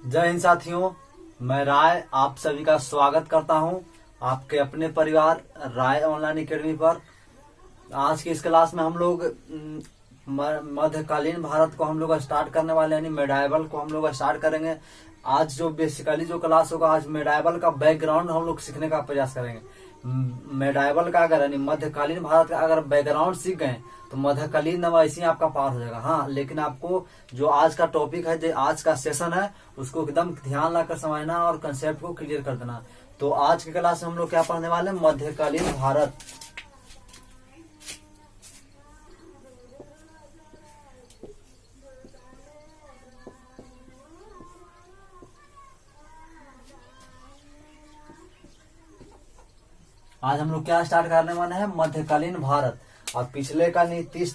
जय हिंद साथियों, मैं राय आप सभी का स्वागत करता हूं आपके अपने परिवार राय ऑनलाइन एकेडमी पर। आज की इस क्लास में हम लोग मध्यकालीन भारत को हम लोग स्टार्ट करने वाले यानी मेडाइवल को हम लोग स्टार्ट करेंगे। आज जो बेसिकली जो क्लास होगा, आज मेडाइवल का बैकग्राउंड हम लोग सीखने का प्रयास करेंगे। मेडाइवल का अगर यानी मध्यकालीन भारत का अगर बैकग्राउंड सीख गए तो मध्यकालीन ऐसे ही आपका पार हो जाएगा। हाँ, लेकिन आपको जो आज का टॉपिक है, जो आज का सेशन है, उसको एकदम ध्यान लाकर समझना और कंसेप्ट को क्लियर कर देना। तो आज की क्लास में हम लोग क्या पढ़ने वाले हैं? मध्यकालीन भारत। आज हम लोग क्या स्टार्ट करने वाले हैं? मध्यकालीन भारत। और पिछले का नहीं 30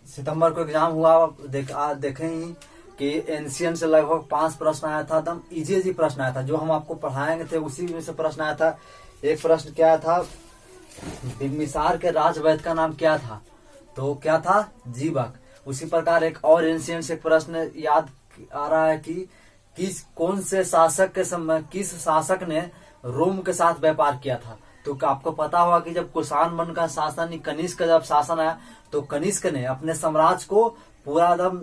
सितंबर को एग्जाम हुआ, देखें ही कि एनसीएन से लगभग 5 प्रश्न आया था। एकदम इजी प्रश्न आया था, जो हम आपको पढ़ाएंगे थे उसी में से प्रश्न आया था। एक प्रश्न क्या था? बिम्बिसार के राजवैद्य का नाम क्या था? तो क्या था? जीवक। उसी प्रकार एक और एनसीएन से प्रश्न याद आ रहा है कि कौन से शासक के समय किस शासक ने रोम के साथ व्यापार किया था? तो आपको पता होगा कि जब कुषाण वंश का शासन, कनिष्क का जब शासन आया, तो कनिष्क ने अपने साम्राज्य को पूरा एकदम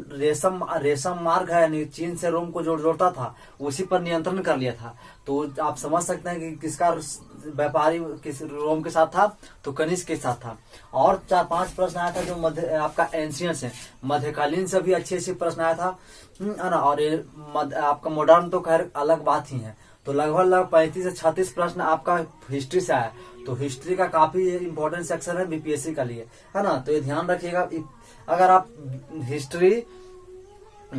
रेशम मार्ग है यानी चीन से रोम को जोड़ता था, उसी पर नियंत्रण कर लिया था। तो आप समझ सकते हैं कि किसका व्यापारी किस रोम के साथ था? तो कनिष्क के साथ था। और 4-5 प्रश्न आया था जो मध्य आपका एंशियंट है, मध्यकालीन से भी अच्छे प्रश्न आया था, है ना। और आपका मॉडर्न तो खैर अलग बात ही है। तो लगभग 35 से 36 प्रश्न आपका हिस्ट्री से आया। तो हिस्ट्री का काफी इंपॉर्टेंट सेक्शन है बीपीएससी का लिए, है ना। तो ये ध्यान रखिएगा, अगर आप हिस्ट्री,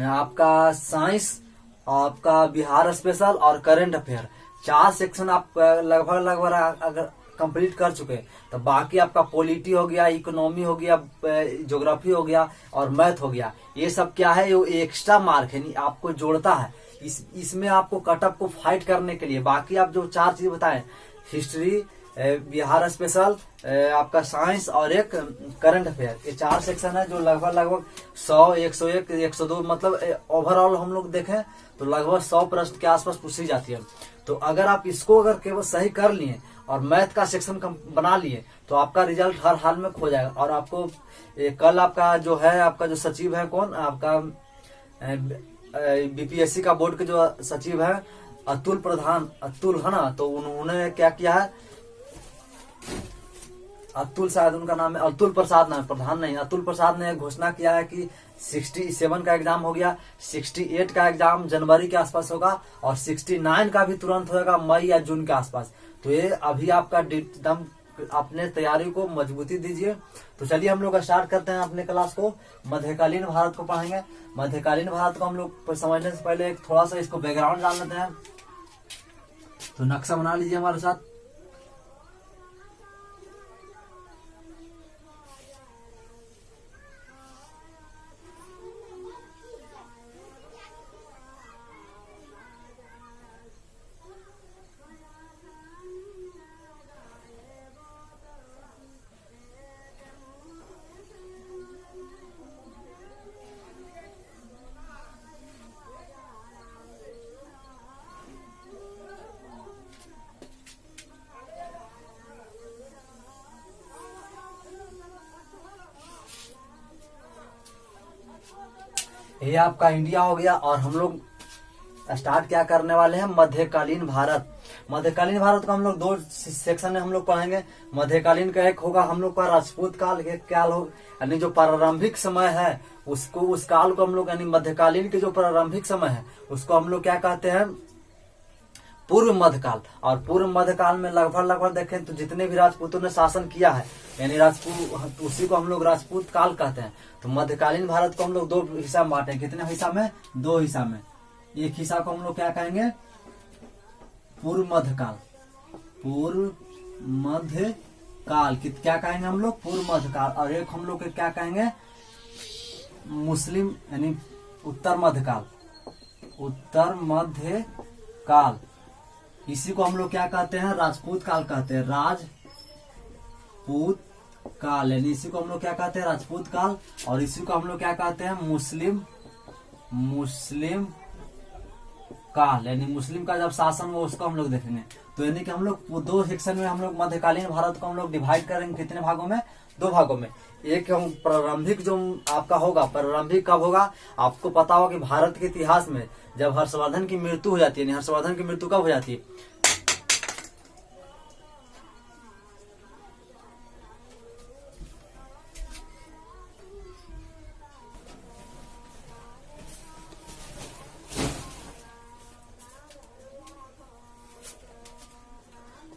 आपका साइंस, आपका बिहार स्पेशल और करंट अफेयर 4 सेक्शन आप लगभग अगर कंप्लीट कर चुके, तो बाकी आपका पॉलिटी हो गया, इकोनॉमी हो गया, ज्योग्राफी हो गया और मैथ हो गया। ये सब क्या है? ये एक्स्ट्रा मार्क है, आपको जोड़ता है। इसमें आपको कटअप को फाइट करने के लिए बाकी आप जो 4 चीज बताएं, हिस्ट्री, बिहार स्पेशल, आपका साइंस और एक करंट अफेयर, ये 4 सेक्शन है जो लगभग 100, 101, 102 मतलब ओवरऑल हम लोग देखें तो लगभग 100 प्रश्न के आसपास पूछी जाती है। तो अगर आप इसको अगर केवल सही कर लिए और मैथ का सेक्शन बना लिए तो आपका रिजल्ट हर हाल में खो जाएगा। और आपको कल आपका जो है, आपका जो सचिव है, कौन आपका बीपीएससी का बोर्ड के जो सचिव है अतुल प्रधान, अतुल है ना, तो उन्होंने क्या किया है? अतुल, शायद उनका नाम है, अतुल प्रसाद नाम, प्रधान नहीं, अतुल प्रसाद ने घोषणा किया है कि 67 का एग्जाम हो गया, 68 का एग्जाम जनवरी के आसपास होगा और 69 का भी तुरंत होगा मई या जून के आसपास। तो ये अभी आपका एकदम अपने तैयारी को मजबूती दीजिए। तो चलिए हम लोग स्टार्ट करते हैं अपने क्लास को। मध्यकालीन भारत को पढ़ेंगे। मध्यकालीन भारत को हम लोग समझने से पहले थोड़ा सा इसको बैकग्राउंड जान लेते हैं। तो नक्शा बना लीजिए हमारे साथ। ये आपका इंडिया हो गया और हम लोग स्टार्ट क्या करने वाले हैं? मध्यकालीन भारत। मध्यकालीन भारत को हम लोग 2 सेक्शन में हम लोग पढ़ेंगे। मध्यकालीन का एक होगा हम लोग का राजपूत काल, एक काल हो यानी जो प्रारंभिक समय है उसको, उस काल को हम लोग यानी मध्यकालीन के जो प्रारंभिक समय है उसको हम लोग क्या कहते हैं? पूर्व मध्यकाल। और पूर्व मध्यकाल में लगभग देखें तो जितने भी राजपूतों ने शासन किया है यानी राजपूत, उसी को हम लोग राजपूत काल कहते हैं। तो मध्यकालीन भारत को हम लोग 2 हिस्सा में बांटे। कितने हिस्सा में? 2 हिस्सा में। एक हिस्सा को हम लोग क्या कहेंगे? पूर्व मध्यकाल। पूर्व मध्यकाल क्या कहेंगे हम लोग? पूर्व मध्यकाल। और एक हम लोग क्या कहेंगे? मुस्लिम यानी उत्तर मध्यकाल। उत्तर मध्यकाल, इसी को हम लोग क्या कहते हैं? राजपूत काल कहते हैं। राजपूत काल यानी इसी को हम लोग क्या कहते हैं? राजपूत काल। और इसी को हम लोग क्या कहते हैं? मुस्लिम काल यानी मुस्लिम का जब शासन हुआ उसको हम लोग देखेंगे। तो यानी कि हम लोग दो सेक्शन में हम लोग मध्यकालीन भारत को हम लोग डिवाइड करेंगे। कितने भागों में? 2 भागों में। एक हम प्रारंभिक जो आपका होगा, प्रारंभिक कब होगा? आपको पता होगा कि भारत के इतिहास में जब हर्षवर्धन की मृत्यु हो जाती है, हर्षवर्धन की मृत्यु कब हो जाती है?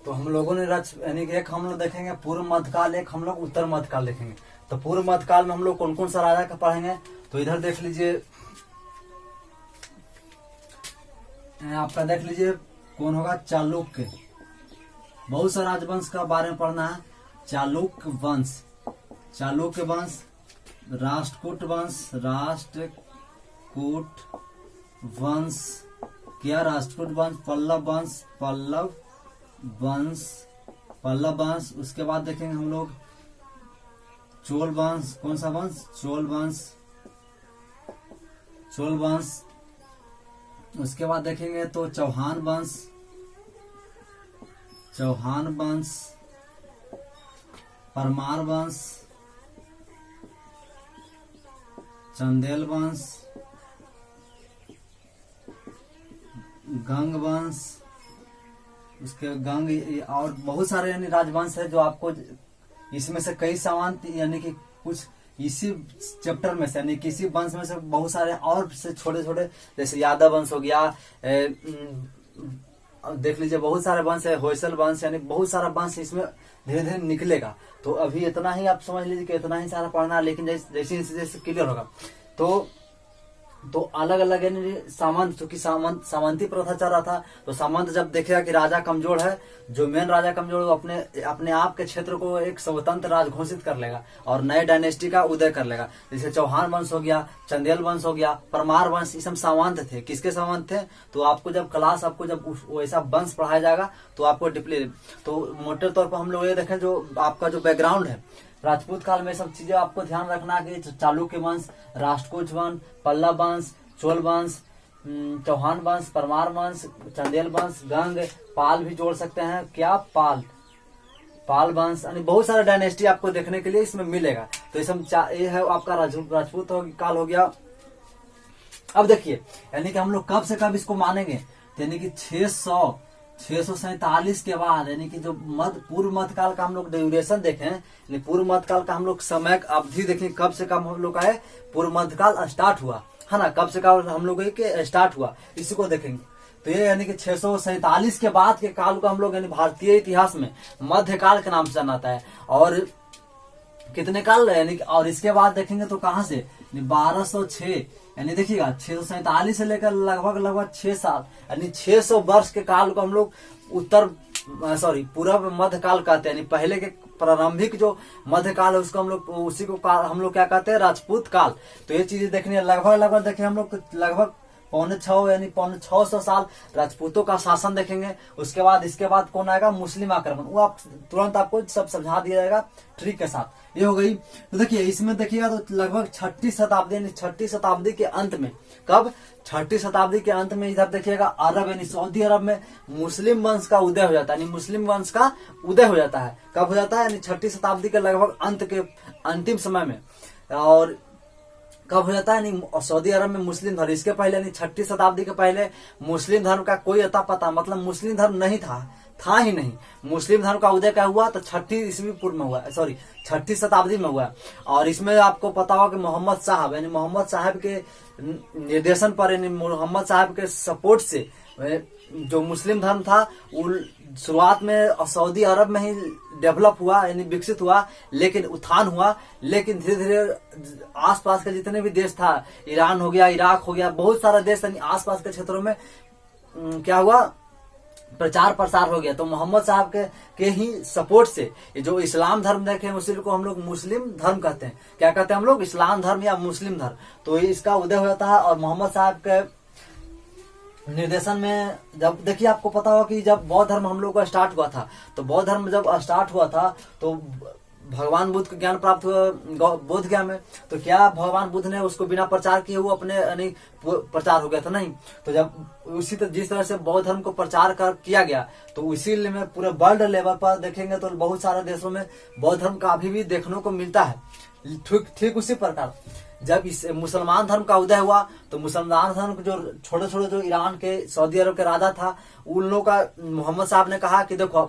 तो हम लोगों ने यानी कि एक हम लोग देखेंगे पूर्व मध्यकाल, एक हम लोग उत्तर मध्यकाल देखेंगे। तो पूर्व मध्यकाल में हम लोग कौन कौन सा राजा का पढ़ेंगे? तो इधर देख लीजिए, आपका देख लीजिए कौन होगा? चालुक्य। बहुत सा राजवंश का बारे में पढ़ना है। चालुक्य वंश, चालुक्य वंश, राष्ट्रकूट वंश, राष्ट्रकूट वंश, क्या राष्ट्रकूट वंश, पल्लव वंश, पल्लव वंश। उसके बाद देखेंगे हम लोग चोल वंश। कौन सा वंश? चोल वंश, चोल वंश। उसके बाद देखेंगे तो चौहान वंश, चौहान वंश, परमार वंश, चंदेल वंश, गंग वंश। उसके गंग और बहुत सारे यानी राजवंश है जो आपको इसमें से कई सामान्य यानी कि कुछ इसी चैप्टर में से यानी किसी वंश में से बहुत सारे और से छोटे छोटे, जैसे यादव वंश हो गया, देख लीजिए बहुत सारे वंश है, होयसल वंश, यानी बहुत सारा वंश इसमें धीरे धीरे निकलेगा। तो अभी इतना ही आप समझ लीजिए कि इतना ही सारा पढ़ना है, लेकिन जैसे जैसे क्लियर होगा तो अलग अलग यानी सामंत, चूंकि सामंती प्रथा चल रहा था, तो सामंत जब देखेगा कि राजा कमजोर है, जो मेन राजा कमजोर है, वो अपने आप के क्षेत्र को एक स्वतंत्र राज घोषित कर लेगा और नए डायनेस्टी का उदय कर लेगा। जैसे चौहान वंश हो गया, चंदेल वंश हो गया, परमार वंश, ये सब सामंत थे। किसके सामंत थे? तो आपको जब क्लास आपको जब वैसा वंश पढ़ाया जाएगा तो आपको डिप्ली, तो मोटे तौर पर हम लोग ये देखें जो आपका जो बैकग्राउंड है राजपूत काल में, सब चीजें आपको ध्यान रखना कि चालुक्य वंश, राष्ट्रकूट वंश, पल्लव वंश, चोल वंश, चौहान वंश, परमार वंश, चंदेल वंश, गंग, पाल भी जोड़ सकते हैं। क्या? पाल वंश, यानी बहुत सारा डायनेस्टी आपको देखने के लिए इसमें मिलेगा। तो ये है आपका राजपूत काल हो गया। अब देखिए यानी कि हम लोग कब से कब इसको मानेंगे, यानी कि 647 के बाद, यानी कि जो पूर्व मध्यकाल का हम लोग ड्यूरेशन देखें, पूर्व मध्यकाल का हम लोग समय अवधि देखें, कब से कब हम लोग का है पूर्व मध्यकाल स्टार्ट हुआ है ना, कब से कब हम लोग के स्टार्ट हुआ, इसी को देखेंगे। तो ये यानी कि 647 के बाद के काल को हम लोग यानी भारतीय इतिहास में मध्यकाल के नाम से जाना जाता है। और कितने काल यानी कि, और इसके बाद देखेंगे तो कहां से 1206, यानी देखिएगा 647 से लेकर लगभग 6 साल, यानी 600 वर्ष के काल को हम लोग पूर्व मध्यकाल कहते हैं। यानी पहले के प्रारंभिक जो मध्यकाल है उसको हम लोग उसी को हम लोग क्या कहते हैं? राजपूत काल। तो ये चीजें देखनी है। लगभग देखें हम लोग लगभग 650 साल राजपूतों का शासन देखेंगे। उसके बाद इसके बाद कौन आएगा? मुस्लिम आक्रमण। वो आप तुरंत आपको सब समझा दिया जाएगा ट्रिक के साथ। ये हो गई। तो देखिए इसमें देखिएगा तो लगभग 6ठी शताब्दी, यानी 6ठी शताब्दी के अंत में, कब? 6ठी शताब्दी के अंत में इधर देखिएगा अरब यानी सऊदी अरब में मुस्लिम वंश का उदय हो जाता है। यानी मुस्लिम वंश का उदय हो जाता है। कब हो जाता है? यानी 6ठी शताब्दी के लगभग अंत के अंतिम समय में। और कब हो जाता है? यानी सऊदी अरब में मुस्लिम धर्म, इसके पहले यानी 6ठी शताब्दी के पहले मुस्लिम धर्म का कोई अता पता, मतलब मुस्लिम धर्म नहीं था ही नहीं। मुस्लिम धर्म का उदय क्या हुआ? तो 6ठी ईस्वी पूर्व में हुआ, 6ठी शताब्दी में हुआ। और इसमें आपको पता होगा कि मोहम्मद साहब, यानी मोहम्मद साहब के निर्देशन पर, यानी मोहम्मद साहब के सपोर्ट से जो मुस्लिम धर्म था वो शुरुआत में सऊदी अरब में ही डेवलप हुआ, यानी विकसित हुआ, लेकिन उत्थान हुआ। लेकिन धीरे धीरे आसपास के जितने भी देश था, ईरान हो गया, इराक हो गया, बहुत सारा देश यानी आसपास के क्षेत्रों में क्या हुआ? प्रचार प्रसार हो गया। तो मोहम्मद साहब के ही सपोर्ट से ये जो इस्लाम धर्म देखे उसी को हम लोग मुस्लिम धर्म कहते हैं। क्या कहते हैं हम लोग? इस्लाम धर्म या मुस्लिम धर्म। तो इसका उदय हो जाता है। और मोहम्मद साहब के निर्देशन में जब देखिए आपको पता होगा कि जब बौद्ध धर्म हम लोग का स्टार्ट हुआ था, तो बौद्ध धर्म जब स्टार्ट हुआ था तो भगवान बुद्ध को ज्ञान प्राप्त हुआ बोध गया में, तो क्या भगवान बुद्ध ने उसको बिना प्रचार किए वो अपने यानी प्रचार हो गया था? नहीं। तो जब उसी तरह जिस तरह से बौद्ध धर्म को प्रचार किया गया, तो इसीलिए में पूरे वर्ल्ड लेवल पर देखेंगे तो बहुत सारे देशों में बौद्ध धर्म का अभी भी देखने को मिलता है। ठीक उसी प्रकार जब इस मुसलमान धर्म का उदय हुआ, तो मुसलमान धर्म के जो छोटे छोटे जो ईरान के, सऊदी अरब के राजा था, उन लोगों का मोहम्मद साहब ने कहा कि देखो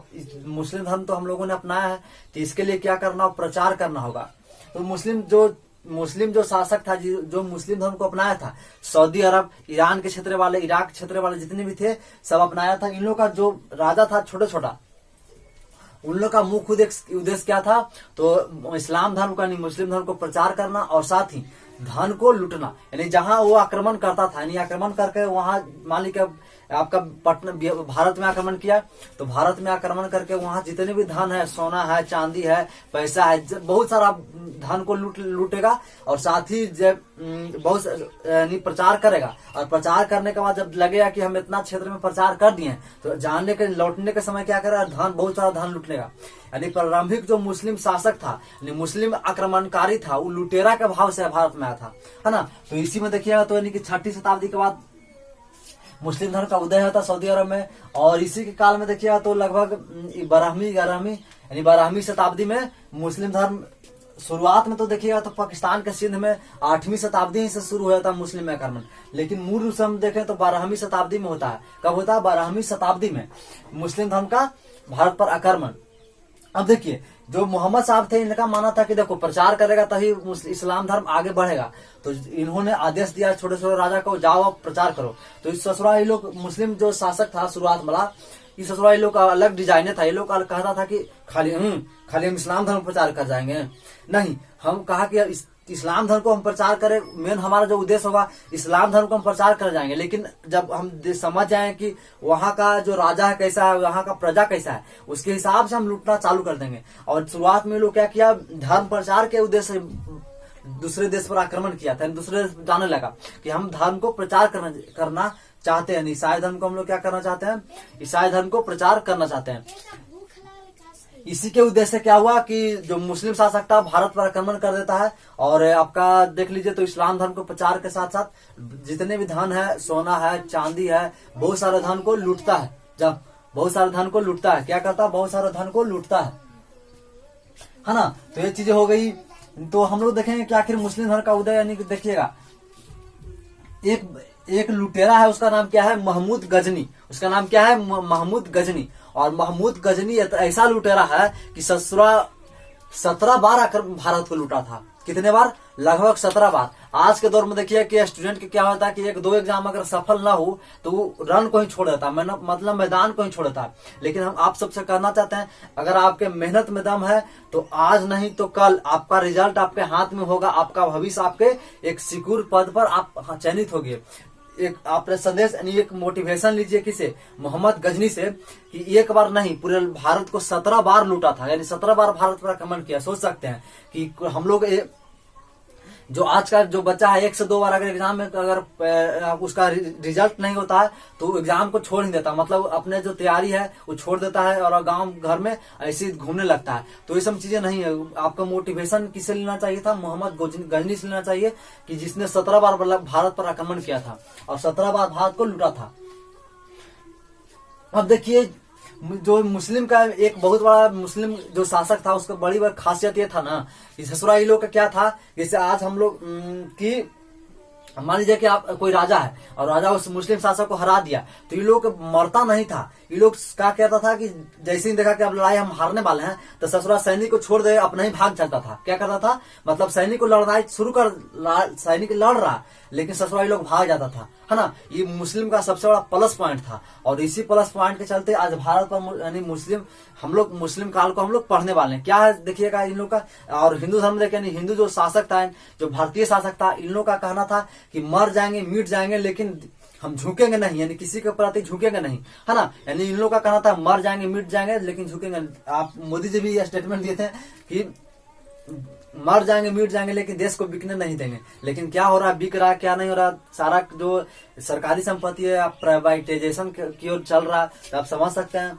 मुस्लिम धर्म तो हम लोगों ने अपनाया है, तो इसके लिए क्या करना, प्रचार करना होगा। तो मुस्लिम जो शासक था, जो मुस्लिम धर्म को अपनाया था, सऊदी अरब, ईरान के क्षेत्र वाले, इराक क्षेत्र वाले जितने भी थे सब अपनाया था। इन लोगों का जो राजा था छोटा छोटा, उन लोग का मुख्य उद्देश्य क्या था? तो इस्लाम धर्म का नहीं, मुस्लिम धर्म को प्रचार करना और साथ ही धन को लूटना। यानी जहां वो आक्रमण करता था, यानी आक्रमण करके वहां मान लीजिए आपका पटना भारत में आक्रमण किया, तो भारत में आक्रमण करके वहां जितने भी धन है, सोना है, चांदी है, पैसा है, बहुत सारा धन को लूटेगा और साथ ही जब बहुत यानी प्रचार करेगा। और प्रचार करने के बाद जब लगेगा कि हम इतना क्षेत्र में प्रचार कर दिए, तो जाने के लौटने के समय क्या करेगा, धन बहुत सारा धन लूटनेगा। यानी प्रारंभिक जो मुस्लिम शासक था, यानी मुस्लिम आक्रमणकारी था, वो लुटेरा के भाव से भारत में आया था, है ना। तो इसी में देखिएगा तो यानी कि 6ठी शताब्दी के बाद मुस्लिम धर्म का उदय होता सऊदी अरब में। और इसी के काल में देखिएगा तो लगभग 12वीं शताब्दी में मुस्लिम धर्म शुरुआत में तो देखिएगा तो पाकिस्तान के सिंध में 8वीं शताब्दी से शुरू हुआ था मुस्लिम आक्रमण, लेकिन मूल रूप से हम देखें तो 12वीं शताब्दी में होता है। कब होता है? 12वीं शताब्दी में मुस्लिम धर्म का भारत पर आक्रमण। अब देखिए जो मोहम्मद साहब थे, इनका मानना था कि देखो प्रचार करेगा तभी इस्लाम धर्म आगे बढ़ेगा, तो इन्होंने आदेश दिया छोटे छोटे राजा को, जाओ आप प्रचार करो। तो इस ससुरा ये लोग मुस्लिम जो शासक था शुरुआत वाला, इस ससुरा ये लोग का अलग डिजाइन था। ये लोग कहता था कि खाली हम इस्लाम धर्म प्रचार कर जाएंगे, नहीं, हम कहा कि इस्लाम धर्म को हम प्रचार करें, मेन हमारा जो उद्देश्य होगा इस्लाम धर्म को हम प्रचार कर जाएंगे। लेकिन जब हम समझ जाएं कि वहाँ का जो राजा है कैसा है, वहाँ का प्रजा कैसा है, उसके हिसाब से हम लूटना चालू कर देंगे। और शुरुआत में लोग क्या किया, धर्म प्रचार के उद्देश्य से दूसरे देश पर आक्रमण किया था। दूसरे देश जाने लगा कि हम धर्म को प्रचार करना चाहते हैं, ईसाई धर्म को हम लोग क्या करना चाहते हैं, ईसाई धर्म को प्रचार करना चाहते हैं। इसी के उद्देश्य से क्या हुआ कि जो मुस्लिम शासक था भारत पर आक्रमण कर देता है और आपका देख लीजिए तो इस्लाम धर्म को प्रचार के साथ साथ जितने भी धन है, सोना है, चांदी है, बहुत सारे धन को लूटता है। जब बहुत सारे धन को लूटता है, क्या करता है, बहुत सारे धन को लूटता है ना। तो ये चीजें हो गई। तो हम लोग देखेंगे कि आखिर मुस्लिम धर्म का उदय यानी कि देखिएगा एक लुटेरा है, उसका नाम क्या है, महमूद गजनी। उसका नाम क्या है, महमूद गजनी। और महमूद गजनी ऐसा लुटेरा है कि 17 बार आकर भारत को लूटा था। कितने बार? लगभग 17 बार। आज के दौर में देखिए कि स्टूडेंट के क्या होता है कि 1-2 एग्जाम अगर सफल ना हो तो वो रन को ही छोड़ देता है, मतलब मैदान को ही छोड़ देता है। लेकिन हम आप सबसे कहना चाहते हैं, अगर आपके मेहनत में दम है तो आज नहीं तो कल आपका रिजल्ट आपके हाथ में होगा, आपका भविष्य आपके एक सिक्योर पद पर आप चयनित होंगे। एक आपने संदेश यानी एक मोटिवेशन लीजिए किसे, मोहम्मद गजनी से, कि एक बार नहीं पूरे भारत को 17 बार लूटा था, यानी 17 बार भारत पर आक्रमण किया। सोच सकते हैं कि हम लोग जो आज का जो बच्चा है 1 से 2 बार अगर एग्जाम में अगर उसका रिजल्ट नहीं होता है तो एग्जाम को छोड़ नहीं देता, मतलब अपने जो तैयारी है वो छोड़ देता है और गांव घर में ऐसे ही घूमने लगता है। तो ये सब चीजें नहीं है। आपका मोटिवेशन किससे लेना चाहिए था, मोहम्मद गजनी से लेना चाहिए, कि जिसने 17 बार भारत पर आक्रमण किया था और 17 बार भारत को लूटा था। अब देखिए जो मुस्लिम का एक बहुत बड़ा मुस्लिम जो शासक था उसका बड़ी बड़ी खासियत ये था ना कि ससुरा ये लोग का क्या था, जैसे आज हम लोग कि मान लीजिए कि आप कोई राजा है और राजा उस मुस्लिम शासक को हरा दिया, तो ये लोग मरता नहीं था। ये लोग क्या कहता था कि जैसे ही देखा कि अब लड़ाई हम हारने वाले हैं तो ससुरा सैनिक को छोड़ दे, अपना ही भाग चलता था। क्या करता था, मतलब सैनिक को लड़ाई शुरू कर, सैनिक लड़ रहा लेकिन ससुरा ये लोग भाग जाता था, है ना। ये मुस्लिम का सबसे बड़ा प्लस पॉइंट था और इसी प्लस पॉइंट के चलते आज भारत पर यानी हम लोग मुस्लिम काल को हम लोग पढ़ने वाले हैं। क्या है देखिएगा इन लोग का, और हिंदू धर्म देखिए हिंदू जो शासक था, जो भारतीय शासक था, इन लोग का कहना था कि मर जाएंगे मिट जाएंगे लेकिन हम झुकेंगे नहीं, यानी किसी के प्रति झुकेंगे नहीं, है ना। यानी इन लोग का कहना था मर जाएंगे मिट जाएंगे लेकिन झुकेंगे। आप मोदी जी भी यह स्टेटमेंट दिए थे कि मर जाएंगे मिट जाएंगे लेकिन देश को बिकने नहीं देंगे। लेकिन क्या हो रहा है, बिक रहा है, क्या नहीं हो रहा, सारा जो सरकारी संपत्ति है प्राइवेटाइजेशन की ओर चल रहा है। तो आप समझ सकते हैं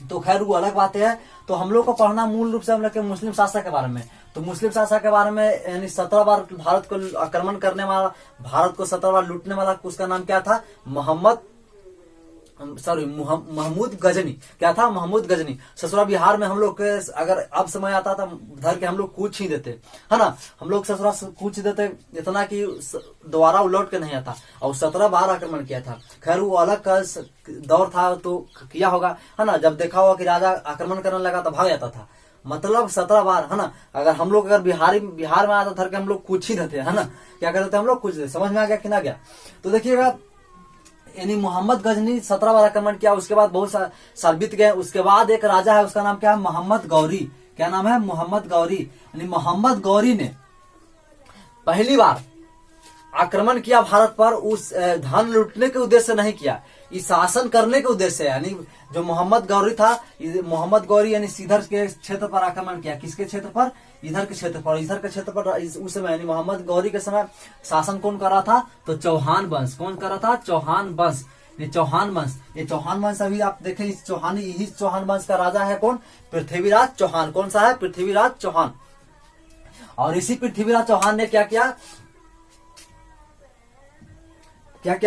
तो खैर वो अलग बातें है। तो हम लोग को पढ़ना मूल रूप से हम लोग के मुस्लिम शासक के बारे में। तो मुस्लिम शासक के बारे में यानी 17 बार भारत को आक्रमण करने वाला, भारत को 17 बार लूटने वाला, उसका नाम क्या था? महमूद गजनी। क्या था? महमूद गजनी। ससुरा बिहार में हम लोग के अगर अब समय आता था धर के हम लोग कूच ही देते, है ना। हम लोग ससुरा कूच देते इतना कि दोबारा लौट के नहीं आता, और 17 बार आक्रमण किया था। खैर वो अलग का दौर था तो किया होगा, है ना। जब देखा होगा कि राजा आक्रमण करने लगा तो भाग जाता था, मतलब 17 बार, है ना। अगर हम लोग अगर बिहार में आता था कि हम लोग कुछ ही देते, है ना, क्या करते थे हम लोग? कुछ देते। समझ में आ गया कि ना गया? तो देखिएगा यानी मोहम्मद गजनी 17 बार आक्रमण किया। उसके बाद बहुत साल बीत गए। उसके बाद एक राजा है, उसका नाम क्या है? मोहम्मद गौरी। क्या नाम है? मोहम्मद गौरी। यानी मोहम्मद गौरी ने पहली बार आक्रमण किया भारत पर। उस धन लूटने के उद्देश्य से नहीं किया, इस शासन करने के उद्देश्य से। यानी जो मोहम्मद गौरी था, मोहम्मद गौरी यानी सीधर के क्षेत्र पर आक्रमण किया। किसके क्षेत्र पर? इधर के क्षेत्र पर। इधर के क्षेत्र पर उस समय यानी मोहम्मद गौरी के समय शासन कौन कर रहा था? तो चौहान वंश। कौन कर रहा था? चौहान वंश। ये चौहान वंश, ये चौहान वंश अभी आप देखें, इस चौहान वंश का राजा है कौन? पृथ्वीराज चौहान। कौन सा है? पृथ्वीराज चौहान। और इसी पृथ्वीराज चौहान ने क्या किया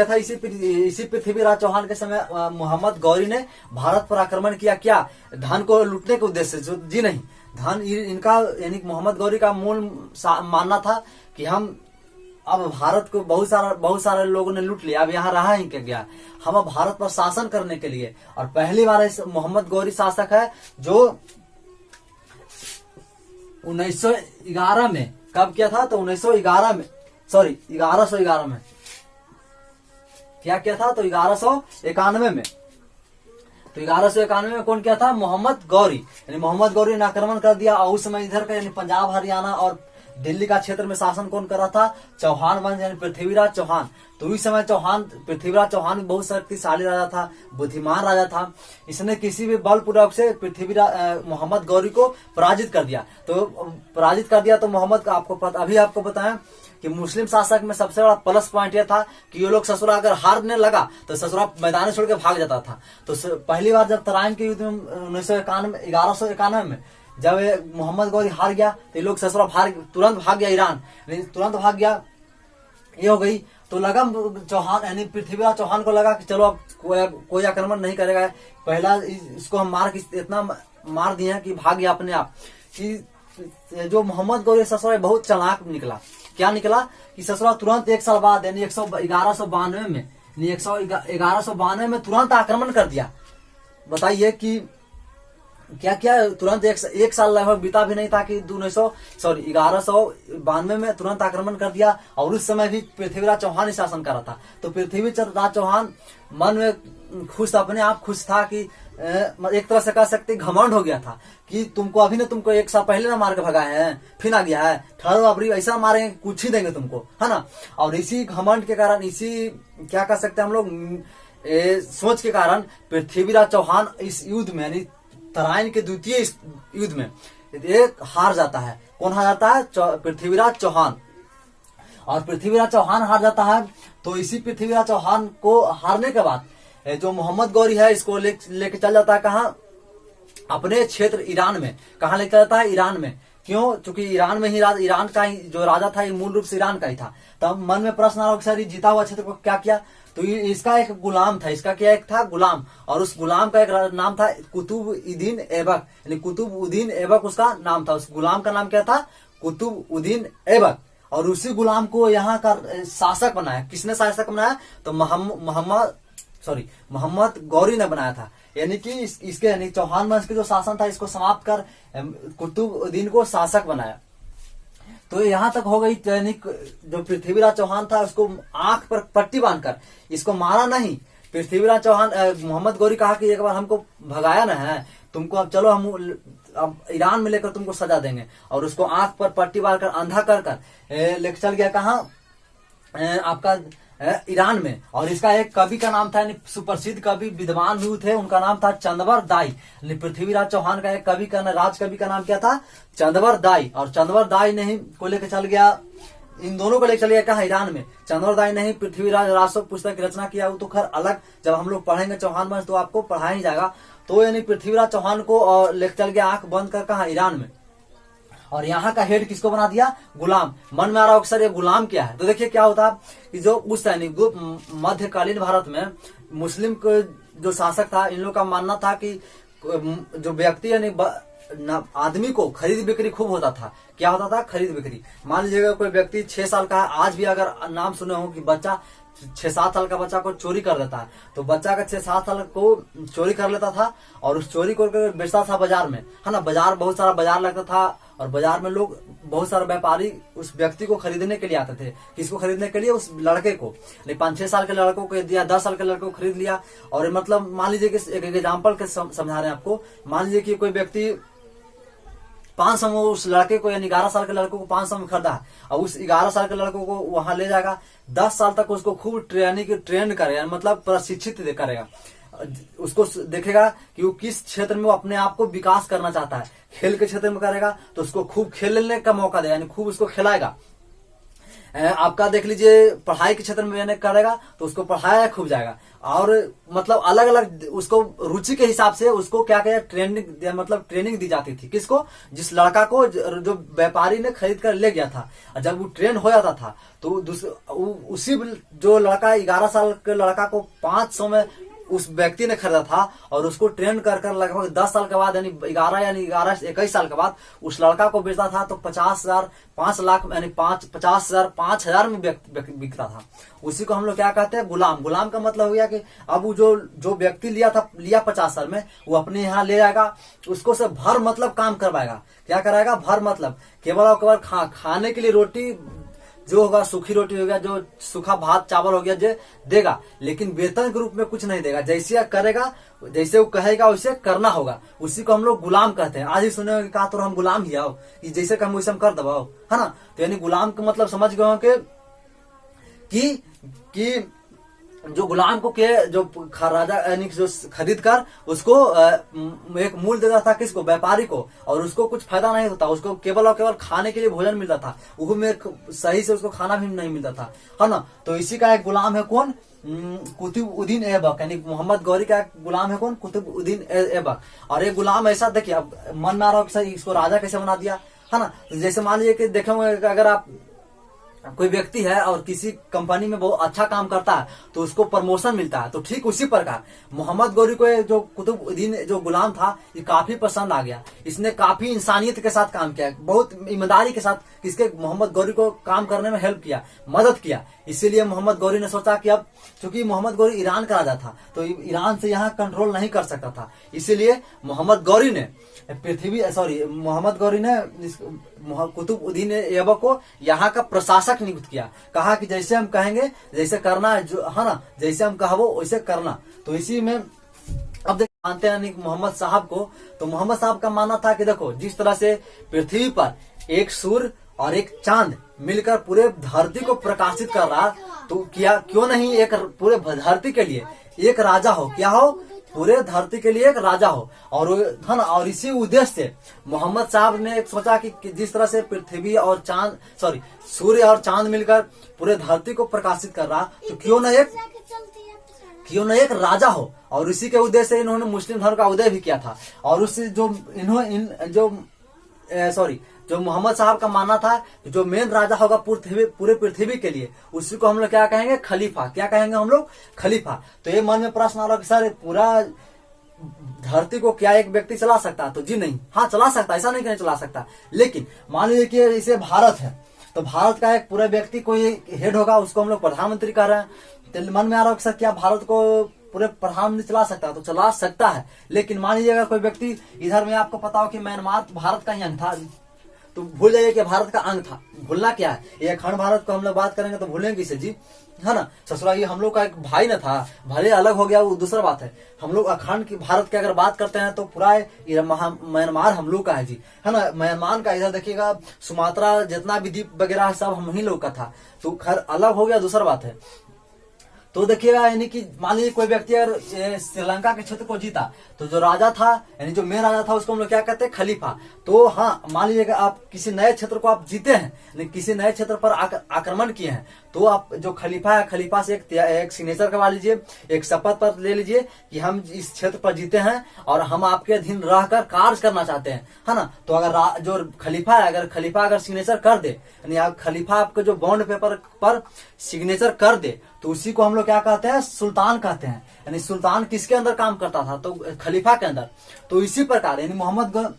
था? इसी पृथ्वीराज चौहान के समय मोहम्मद गौरी ने भारत पर आक्रमण किया। क्या? धन को लूटने के उद्देश्य से? जी नहीं, धन इनका यानी मोहम्मद गौरी का मूल मानना था कि हम अब भारत को बहुत सारे लोगों ने लूट लिया, अब यहाँ रहा ही क्या गया, हम अब भारत पर शासन करने के लिए। और पहली बार इस मोहम्मद गौरी शासक है जो 1911 में, कब किया था? तो 1911 में, सॉरी 1111 में क्या किया था? तो 1191 में। तो 1191 में कौन किया था? मोहम्मद गौरी। यानी मोहम्मद गौरी ने आक्रमण कर दिया। और उस समय इधर का यानी पंजाब, हरियाणा और दिल्ली का क्षेत्र में शासन कौन कर रहा था? चौहान वंश यानी पृथ्वीराज चौहान। तो इस समय पृथ्वीराज चौहान बहुत शक्तिशाली राजा था, बुद्धिमान राजा था। इसने किसी भी बलपूर्वक से मोहम्मद गौरी को पराजित कर दिया। तो मोहम्मद का आपको बताएं कि मुस्लिम शासक में सबसे बड़ा प्लस पॉइंट यह था कि ये लोग ससुरा अगर हारने लगा तो ससुरा मैदान छोड़ के भाग जाता था। तो पहली बार जब तराइन के युद्ध में 1191 में जब मोहम्मद गौरी हार गया तो ये लोग ससुरा तुरंत भाग गया ईरान, तुरंत भाग गया। ये हो गई। तो लगा चौहान यानी पृथ्वीराज चौहान को लगा कि चलो अब कोई आक्रमण नहीं करेगा, पहला इसको हम इतना मार दिए हैं कि भाग गया अपने आप। कि जो मोहम्मद गौरी ससुरा बहुत चालाक निकला। क्या निकला? कि ससुरा तुरंत 1 साल बाद यानी 1192 में, 1192 में तुरंत आक्रमण कर दिया। बताइए कि क्या क्या तुरंत एक साल लगभग बीता भी नहीं था कि 1192 में तुरंत आक्रमण कर दिया। और उस समय भी पृथ्वीराज चौहान ही शासन कर रहा था। तो पृथ्वीराज चौहान मन में खुश, अपने आप खुश था कि एक तरह से कह सकते घमंड हो गया था कि तुमको 1 साल पहले ना मार के भगाए हैं, फिर आ गया है, ठहरो अभी ऐसा मारेंगे कुछ ही देंगे तुमको, है ना। और इसी घमंड के कारण, इसी क्या कह सकते हैं हम लोग सोच के कारण पृथ्वीराज चौहान इस युद्ध में यानी तराइन के द्वितीय युद्ध में एक हार जाता है। कौन हार जाता है? पृथ्वीराज चौहान। और पृथ्वीराज चौहान हार जाता है। तो इसी पृथ्वीराज चौहान को हारने के बाद जो मोहम्मद गौरी है इसको लेके चल जाता है कहाँ? अपने क्षेत्र ईरान में। कहाँ लेके जाता है? ईरान में। क्यों? क्योंकि ईरान में ही ईरान का ही जो राजा था ये मूल रूप से ईरान का ही था। तब मन में प्रश्न आ सर जीता हुआ क्षेत्र को क्या किया? तो इसका एक गुलाम था, इसका क्या एक था? गुलाम। और उस गुलाम का एक नाम था कुतुब-उद-दीन ऐबक, यानी कुतुब-उद-दीन ऐबक उसका नाम था। उस गुलाम का नाम क्या था? कुतुब-उद-दीन ऐबक। और उसी गुलाम को यहाँ का शासक बनाया। किसने शासक बनाया? तो मोहम्मद गौरी ने बनाया था। यानी कि इसके यानी चौहान वंश के जो शासन था इसको समाप्त कर कुतुब-उद-दीन को शासक बनाया। तो यहाँ तक हो गई। यानी जो पृथ्वीराज चौहान था उसको आंख पर पट्टी बांधकर इसको मारा नहीं। पृथ्वीराज चौहान मोहम्मद गौरी कहा कि एक बार हमको भगाया ना है तुमको, अब चलो हम अब ईरान में लेकर तुमको सजा देंगे। और उसको आंख पर पट्टी बांधकर अंधा कर लेकर चल गया कहाँ? आपका ईरान में। और इसका एक कवि का नाम था, सुप्रसिद्ध कवि विद्वान भी थे, उनका नाम था चंदवर दाई। पृथ्वीराज चौहान का एक कवि का राज कवि का नाम क्या था? चंदवर दाई। और चंदवर दाई ने ही को लेकर चल गया, इन दोनों को लेकर चल गया कहा? ईरान में। चंदवर दाई ने ही पृथ्वीराज राजस्व पुस्तक की रचना किया। वो तो खैर अलग, जब हम लोग पढ़ेंगे चौहान वंश तो आपको पढ़ाया ही जाएगा। तो यानी पृथ्वीराज चौहान को और लेकर चल गया आंख बंद कर कहा ईरान में, और यहाँ का हेड किसको बना दिया? गुलाम। मन में आ रहा हो सर ये गुलाम क्या है? तो देखिए क्या होता कि जो उस सैनिक मध्यकालीन भारत में मुस्लिम को जो शासक था, इन लोगों का मानना था कि जो व्यक्ति यानी आदमी को खरीद बिक्री खूब होता था। क्या होता था? खरीद बिक्री। मान लीजिएगा कोई व्यक्ति 6 साल का है, आज भी अगर नाम सुने हो कि बच्चा 6-7 साल का बच्चा को चोरी कर देता है, तो बच्चा का 6-7 साल को चोरी कर लेता था और उस चोरी को बेचता था बाजार में, है ना। बाजार बहुत सारा बाजार लगता था और बाजार में लोग बहुत सारे व्यापारी उस व्यक्ति को खरीदने के लिए आते थे। किसको खरीदने के लिए? उस लड़के को। 5-6 साल के लड़कों को दिया, 10 साल के लड़कों को खरीद लिया। और मतलब मान लीजिए कि एक एग्जाम्पल के समझा रहे हैं आपको, मान लीजिए कि कोई व्यक्ति 500 में उस लड़के को यानी 11 साल के लड़कों को 500 में खरीदा है और उस 11 साल के लड़कों को वहां ले जाएगा, 10 साल तक उसको खूब ट्रेन करेगा, मतलब प्रशिक्षित करेगा। उसको देखेगा कि वो किस क्षेत्र में वो अपने आप को विकास करना चाहता है। खेल के क्षेत्र में करेगा तो उसको खूब खेलने का मौका देगा, यानी खूब उसको खिलाएगा। आपका देख लीजिए पढ़ाई के क्षेत्र में करेगा तो उसको पढ़ाया खूब जाएगा, और मतलब अलग अलग उसको रुचि के हिसाब से उसको क्या क्या ट्रेनिंग दी जाती थी। किसको? जिस लड़का को जो व्यापारी ने खरीद कर ले गया था, जब वो ट्रेन हो जाता था तो उसी जो लड़का 11 साल के लड़का को 500 में उस व्यक्ति ने खरीदा था और उसको ट्रेन कर लगभग 10 साल के बाद यानी 21 साल के बाद उस लड़का को बेचता था तो 50,000 5 लाख यानी 50,000 में बिकता था। उसी को हम लोग क्या कहते हैं? गुलाम। गुलाम का मतलब हो गया कि अब वो जो व्यक्ति लिया 50 साल में, वो अपने यहाँ ले जाएगा, उसको से भर मतलब काम करवाएगा। क्या कराएगा? भर मतलब केवल और केवल खाने के लिए रोटी जो होगा, सूखी रोटी हो गया, जो सूखा भात चावल हो गया, जो देगा, लेकिन वेतन के रूप में कुछ नहीं देगा। जैसे करेगा, जैसे वो कहेगा वैसे करना होगा। उसी को हम लोग गुलाम कहते हैं। आज ही सुने कहा तो हम गुलाम ही आओ, कि जैसे हम वैसे हम कर दबाओ, है ना। तो यानी गुलाम का मतलब समझ गए हो कि जो गुलाम को के जो राजा यानी जो खरीद कर उसको एक मूल्य देता था। किसको? व्यापारी को। और उसको कुछ फायदा नहीं होता, उसको केवल और केवल खाने के लिए भोजन मिलता था, वो में सही से उसको खाना भी नहीं मिलता था, है ना। तो इसी का एक गुलाम है कौन? कुतुबुद्दीन ऐबक, यानी मोहम्मद गौरी का गुलाम है कौन? कुतुबुद्दीन ऐबक। और एक गुलाम ऐसा देखिए, अब मन में आ रहा हो इसको राजा कैसे बना दिया, है ना। जैसे मान लीजिए कि देखेंगे अगर आप कोई व्यक्ति है और किसी कंपनी में बहुत अच्छा काम करता है तो उसको प्रमोशन मिलता है, तो ठीक उसी प्रकार मोहम्मद गौरी को जो कुतुबुद्दीन जो गुलाम था ये काफी पसंद आ गया। इसने काफी इंसानियत के साथ काम किया, बहुत ईमानदारी के साथ किसके? मोहम्मद गौरी को काम करने में हेल्प किया, मदद किया। इसीलिए मोहम्मद गौरी ने सोचा कि अब चूंकि मोहम्मद गौरी ईरान का राजा था तो ईरान से यहाँ कंट्रोल नहीं कर सकता था, इसीलिए मोहम्मद गौरी ने कुतुबुद्दीन ऐबक को यहाँ का प्रशासक नियुक्त किया। कहा कि जैसे हम कहेंगे जैसे करना है ना, जैसे हम कहो वैसे करना। तो इसी में अब देखिए मानते हैं मोहम्मद साहब को, तो मोहम्मद साहब का मानना था कि देखो जिस तरह से पृथ्वी पर एक सूर्य और एक चांद मिलकर पूरे धरती को प्रकाशित कर रहा, तो क्यों नहीं एक पूरे धरती के लिए एक राजा हो। क्या हो? पूरे धरती के लिए एक राजा हो। और है ना, और इसी उद्देश्य से मोहम्मद साहब ने सोचा कि जिस तरह से पृथ्वी और सूर्य और चांद मिलकर पूरे धरती को प्रकाशित कर रहा, तो क्यों न एक राजा हो। और इसी के उद्देश्य से इन्होंने मुस्लिम धर्म का उदय भी किया था। और उससे जो मोहम्मद साहब का मानना था जो मेन राजा होगा पूरे पृथ्वी के लिए, उसी को हम लोग क्या कहेंगे? खलीफा। क्या कहेंगे हम लोग? खलीफा। तो ये मन में प्रश्न आ रहा है कि सर पूरा धरती को क्या एक व्यक्ति चला सकता है? तो जी नहीं, हाँ चला सकता, ऐसा नहीं कि नहीं चला सकता। लेकिन मान लीजिए कि इसे भारत है, तो भारत का एक पूरा व्यक्ति कोई हेड होगा, उसको हम लोग प्रधानमंत्री कह रहे हैं। तो मन में आ रहा है कि सर क्या भारत को पूरे प्रधानमंत्री चला सकता है? तो चला सकता है। लेकिन मान लीजिए अगर कोई व्यक्ति इधर में, आपको पता हो कि म्यांमार भारत का ही अंग था, तो भूल जाइए कि भारत का अंग था। भूलना क्या है? ये अखंड भारत को हम लोग बात करेंगे तो भूलेंगे किसे जी, है ना। ससुरा ये हम लोग का एक भाई न था, भले अलग हो गया वो दूसरा बात है। हम लोग अखंड की भारत की अगर बात करते हैं तो पूरा म्यांमार हम लोग का है जी, है ना। म्यांमार का इधर देखिएगा सुमात्रा जितना भी द्वीप वगैरह सब हम ही लोग का था, तो खैर अलग हो गया दूसरा बात है। तो देखिएगा, यानी कि मान लीजिए कोई व्यक्ति अगर श्रीलंका के क्षेत्र को जीता, तो जो राजा था, यानी जो मेन राजा था, उसको हम लोग क्या कहते हैं, खलीफा। तो हाँ, मान लीजिएगा आप किसी नए क्षेत्र को आप जीते हैं, यानी किसी नए क्षेत्र पर आक्रमण किए हैं, तो आप जो खलीफा है, खलीफा से एक सिग्नेचर करवा लीजिए, एक शपथ पत्र ले लीजिए कि हम इस क्षेत्र पर जीते हैं और हम आपके अधीन रहकर कार्य करना चाहते हैं, है ना। तो अगर जो खलीफा है, अगर खलीफा अगर सिग्नेचर कर दे, यानी खलीफा आपके जो बॉन्ड पेपर पर सिग्नेचर कर दे, तो उसी को हम लोग क्या कहते हैं, सुल्तान कहते हैं। यानी सुल्तान किसके अंदर काम करता था, तो खलीफा के अंदर। तो इसी प्रकार यानी मोहम्मद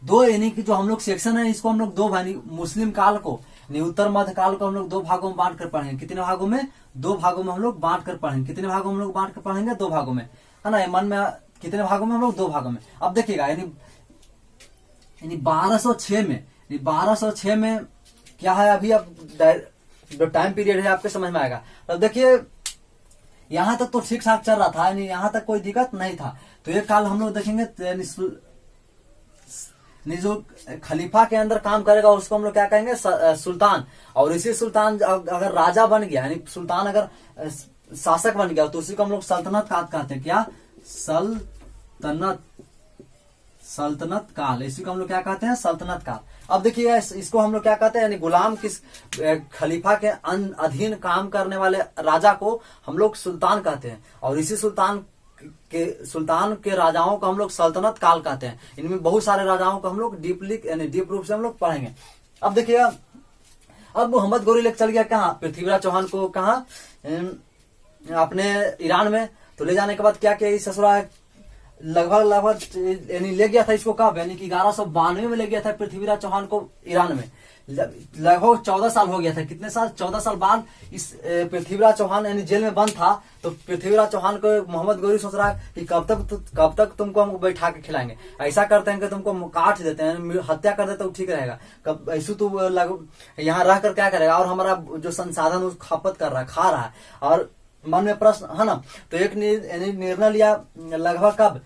दो, यानी कि जो हम लोग सेक्शन है, इसको हम लोग दो यानी मुस्लिम काल को, उत्तर मध्य काल को हम लोग दो भागों में बांट कर पढ़ेंगे। कितने भागों में, दो भागों में हम लोग बांट कर पढ़ेंगे। कितने भागों में हम लोग बांट कर पढ़ेंगे, दो भागों में, है ना। मन में कितने भागों में हम लोग, दो भागों में। अब देखिएगा, यानी 1206 में, 1206 में क्या है, अभी अब जो टाइम पीरियड है आपके समझ में आएगा। तब देखिए, यहां तक तो ठीक ठाक चल रहा था, यानी यहां तक कोई दिक्कत नहीं था। तो एक काल हम लोग देखेंगे, जो खलीफा के अंदर काम करेगा उसको हम लोग क्या कहेंगे, सुल्तान। और इसी सुल्तान अगर राजा बन गया, यानी सुल्तान अगर शासक बन गया, तो उसी को हम लोग सल्तनत काल कहते हैं। क्या, सल्तनत काल, इसी को हम लोग क्या कहते हैं, सल्तनत काल। अब देखिए, इसको हम लोग क्या कहते हैं, यानी गुलाम किस खलीफा के अधीन काम करने वाले राजा को हम लोग सुल्तान कहते हैं। और इसी सुल्तान के राजाओं को हम लोग सल्तनत काल कहते हैं। इनमें बहुत सारे राजाओं को हम लोग डीपली यानी डीप रूप से हम लोग पढ़ेंगे। अब देखिए, अब मोहम्मद गौरी लेकर चल गया कहाँ, पृथ्वीराज चौहान को कहाँ, अपने ईरान में। तो ले जाने के बाद क्या किया, इस ससुरा लगभग यानी ले गया था इसको कब, यानी कि 1192 में ले गया था पृथ्वीराज चौहान को ईरान में। लगभग 14 साल हो गया था। कितने साल, 14 साल बाद इस पृथ्वीराज चौहान यानी जेल में बंद था। तो पृथ्वीराज चौहान को मोहम्मद गौरी सोच रहा है कि कब तक तुमको हम बैठा के खिलाएंगे। ऐसा करते हैं कि तुमको काट देते हैं, हत्या कर देते तो ठीक रहेगा। कब ऐसा तो यहाँ रह कर क्या करेगा, और हमारा जो संसाधन उस खपत कर रहा है, खा रहा है। और मन में प्रश्न है ना। तो एक निर्णय लिया, लगभग कब,